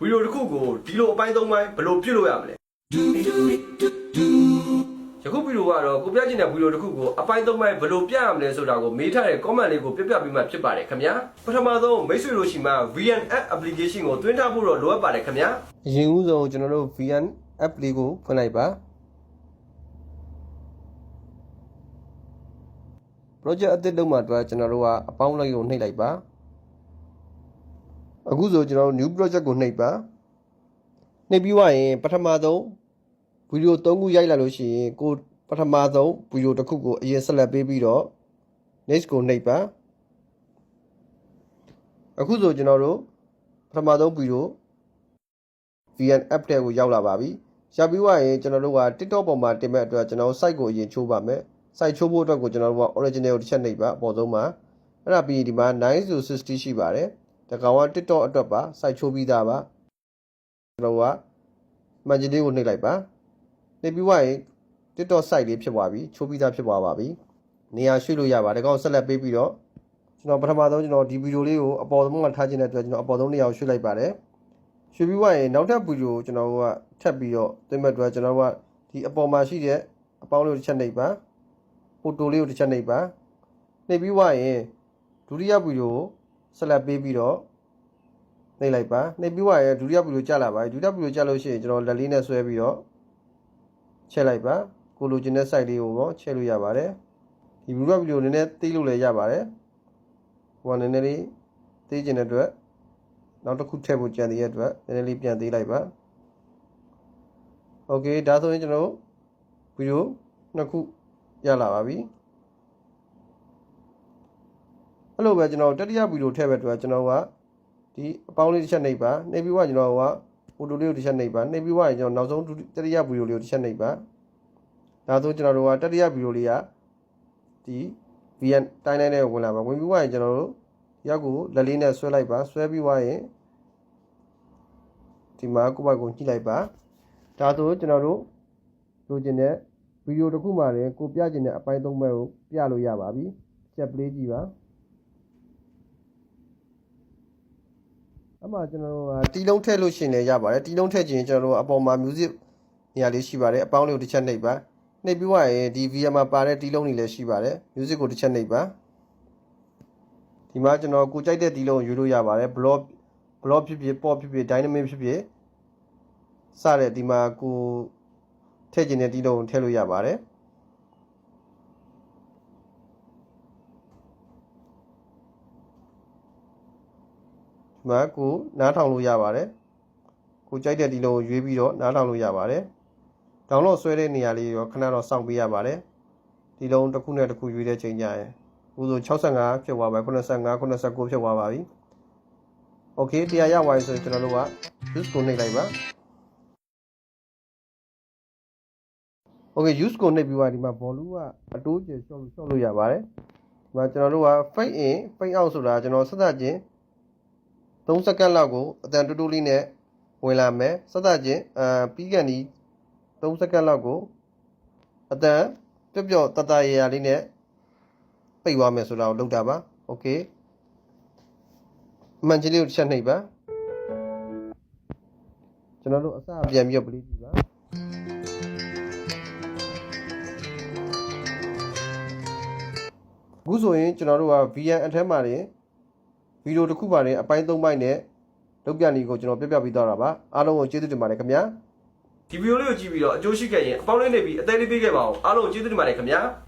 ဗီဒီယိုတစ်ခုကိုဒီလိုအပိုင်း၃ပိုင်းဘယ်လိုပြုတ်လို့ရမလဲယခုဗီဒီယိုကတော့ကိုပြချင်တဲ့ဗီဒီယိုတစ်ခုကိုအပိုင်း၃ပိုင်းဘယ်လိုပြရမလဲဆိုတာကိုမေးထားတဲ့ comment လေးကိုပြပြပေးမှဖြစ်ပါတယ်ခင်ဗျာပထမဆုံးမိတ်ဆွေတို့ရှိမှ VN app application ကိုသွင်းထားဖို့တော့လိုအပ်ပါတယ်ခင်ဗျာအရင်ဦးဆုံးကျွန်တော်တို့ VN app လေးကိုဖွင့်လိုက်ပါ project အသစ်လုပ်မှအတွက်ကျွန်တော်တို့ကအပေါင်းလိုက်ကိုနှိပ်လိုက်ပါအခုဆိုကျွန်တော်တို့ new project ကိုနှိပ်ပါနှိပ်ပြီးွားရင်ပထမဆုံးဗီဒီယို၃ခုရိုက်လာလို့ရှိရင်ကိုပထမဆုံးဗီဒီယိုတစ်ခုကိုအရင်ဆက်လက်ပေးပြီးတော့ next ကိုနှိပ်ပါအခုဆိုကျွန်တော်တို့ပထမဆုံးဗီဒီယို VN app ထဲကိုရောက်လာပါပြီရောက်ပြီးွားရင်ကျွန်တော်တို့က TikTok ပေါ်မှာတင်မဲ့အတွက်ကျွန်တော် site ကိုအရင်ချိုးပါမယ် site ချိုးဖို့အတွက်ကိုကျွန်တော်တို့က original ကိုတစ်ချက်နှိပ်ပါအပေါ်ဆုံးမှာအဲ့ဒါပြီးဒီမှာ960ရှိပါတယ်ဒီကောင်က TikTok အတွက်ပါ site ချိုးပြီးသားပါကျွန်တော်က margin လေးကိုနှိပ်လိုက်ပါနှိပ်ပြီးွားရင် TikTok site လေးဖြစ်သွားပြီချိုးပြီးသားဖြစ်သွားပါပြီနေရာရွှေ့လို့ရပါတယ်ဒီကောင်ဆက်လက်ပေးပြီးတော့ကျွန်တော်ပထမဆုံးကျွန်တော်ဒီဗီဒီယိုလေးကိုအပေါ်ဆုံးမှာထားခြင်းတဲ့အတွက်ကျွန်တော်အပေါ်ဆုံးနေရာကိုရွှေ့လိုက်ပါတယ်ရွှေ့ပြီးွားရင်နောက်ထပ်ဗီဒီယိုကျွန်တော်ကထပ်ပြီးတော့သွင်းမဲ့အတွက်ကျွန်တော်ကဒီအပေါ်မှာရှိတဲ့အပေါင်းလေးကိုတစ်ချက်နှိပ်ပါဖိုတိုလေးကိုတစ်ချက်နှိပ်ပါနှိပ်ပြီးွားရင်ဒုတိယဗီဒီယိုကိုဆက်လက်ပေးပြီးတော့နှိပ်လိုက်ပါနှိပ်ပြီးွားရင်ဒုတိယဗီဒီယိုကြာလာပါပြီဒုတိယဗီဒီယိုကြာလို့ရှိရင်ကျွန်တော်လက်လေးနဲ့ဆွဲပြီးတော့ချက်လိုက်ပါကိုလိုချင်တဲ့ site လေးကိုတော့ချက်လို့ရပါတယ်ဒီဗီဒီယိုနည်းနည်းသေးလို့လည်းရပါတယ်ဟိုကနည်းနည်းလေးသေးချင်တဲ့အတွက်နောက်တစ်ခုထည့်ဖို့ကြံသေးတဲ့အတွက်နည်းနည်းလေးပြန်သေးလိုက်ပါโอเคဒါဆိုရင်ကျွန်တော်ဗီဒီယိုနှစ်ခုရလာပါပြီအဲ့လိုပဲကျွန်တော်တတိယဗီဒီယိုထည့်ပဲအတွက်ကျွန်တော်ကဒီအပေါင်းလေးတစ်ချက်နှိပ်ပါနှိပ်ပြီးွားကျွန်တော်ကဖိုတိုလေးကိုတစ်ချက်နှိပ်ပါနှိပ်ပြီးွားရင်ကျွန်တော်နောက်ဆုံးတတိယဗီဒီယိုလေးကိုတစ်ချက်နှိပ်ပါဒါဆိုကျွန်တော်တို့ကတတိယဗီဒီယိုလေးကဒီ VN တိုင်းတိုင်းနဲ့ဝင်လာပါဝင်ပြီးွားရင်ကျွန်တော်တို့ရောက်ကိုလက်လေးနဲ့ဆွဲလိုက်ပါဆွဲပြီးွားရင်ဒီမှာကိုယ့်ဘက်ကိုညှိလိုက်ပါဒါဆိုကျွန်တော်တို့လိုချင်တဲ့ဗီဒီယိုတစ်ခုမှလည်းကိုပြချင်တဲ့အပိုင်း၃ဘက်ကိုပြလို့ရပါပြီချက်ပလေးကြည့်ပါအမှကျွန်တော်တို့တီလုံးထည့်လို့ရှိရင်လည်းရပါတယ်တီလုံးထည့်ခြင်းကျွန်တော်တို့အပေါ်မှာ music နေရာလေးရှိပါတယ်အပေါင်းလေးကိုတစ်ချက်နှိပ်ပါနှိပ်ပြီးွားရင်ဒီ VM မှာပါတဲ့တီလုံးတွေလည်းရှိပါတယ် music ကိုတစ်ချက်နှိပ်ပါဒီမှာကျွန်တော်ကိုကြိုက်တဲ့တီလုံးကိုရွေးလို့ရပါတယ် block ဖြစ်ဖြစ် pop ဖြစ်ဖြစ် dynamic ဖြစ်ဖြစ်စတဲ့ဒီမှာကိုထည့်ခြင်းတဲ့တီလုံးကိုထည့်လို့ရပါတယ်မှာကိုနားထောင်လို့ရပါတယ်ကိုကြိုက်တဲ့ဒီလုံးကိုရွေးပြီးတော့နားထောင်လို့ရပါတယ်ဒေါင်းလော့ဆွဲတဲ့နေရာလေးရောခဏတော့စောင့်ပေးရပါတယ်ဒီလုံးတစ်ခုနဲ့တစ်ခုရွေးတဲ့ချိန်ကြရင်အခုဆို65ဖြစ်သွားပါ85 89ဖြစ်သွားပါပြီโอเคတရားရသွားပြီဆိုရင်ကျွန်တော်တို့က use ကိုနှိပ်လိုက်ပါโอเค use ကိုနှိပ်ပြီးတော့ဒီမှာ volume ကအတိုးကျလျှော့လို့ရပါတယ်ဒီမှာကျွန်တော်တို့က fade in fade out ဆိုတာကျွန်တော်ဆက်သက်ခြင်း3စက္ကန့်လောက်ကိုအတန်တူတူလေးနဲ့ဝင်လာမယ်ဆက်သက်ခြင်းပြီးကန်ဒီ3စက္ကန့်လောက်ကိုအတန်ပျော့တတရရလေးနဲ့ပိတ်သွားမယ်ဆိုတာကိုလုပ်တာပါโอเคမှန်ချင်လေးကိုတစ်ချက်နှိပ်ပါကျွန်တော်တို့အစပြန်ပြီးတော့ပလေးကြည့်ပါအခုဆိုရင်ကျွန်တော်တို့က VN အထက်မှာနေဗီဒီယိုတစ်ခုပါနေအပိုင်း၃ပိုင်းနဲ့လုပ်ပြနည်းကိုကျွန်တော်ပြပြပေးသွားတာပါအားလုံးကိုကျေးဇူးတင်ပါတယ်ခင်ဗျာဒီဗီဒီယိုလေးကိုကြည့်ပြီးတော့အကျိုးရှိခဲ့ရင်အပေါင်းလေးနေပြီးအသေးလေးပေးခဲ့ပါအောင်အားလုံးကိုကျေးဇူးတင်ပါတယ်ခင်ဗျာ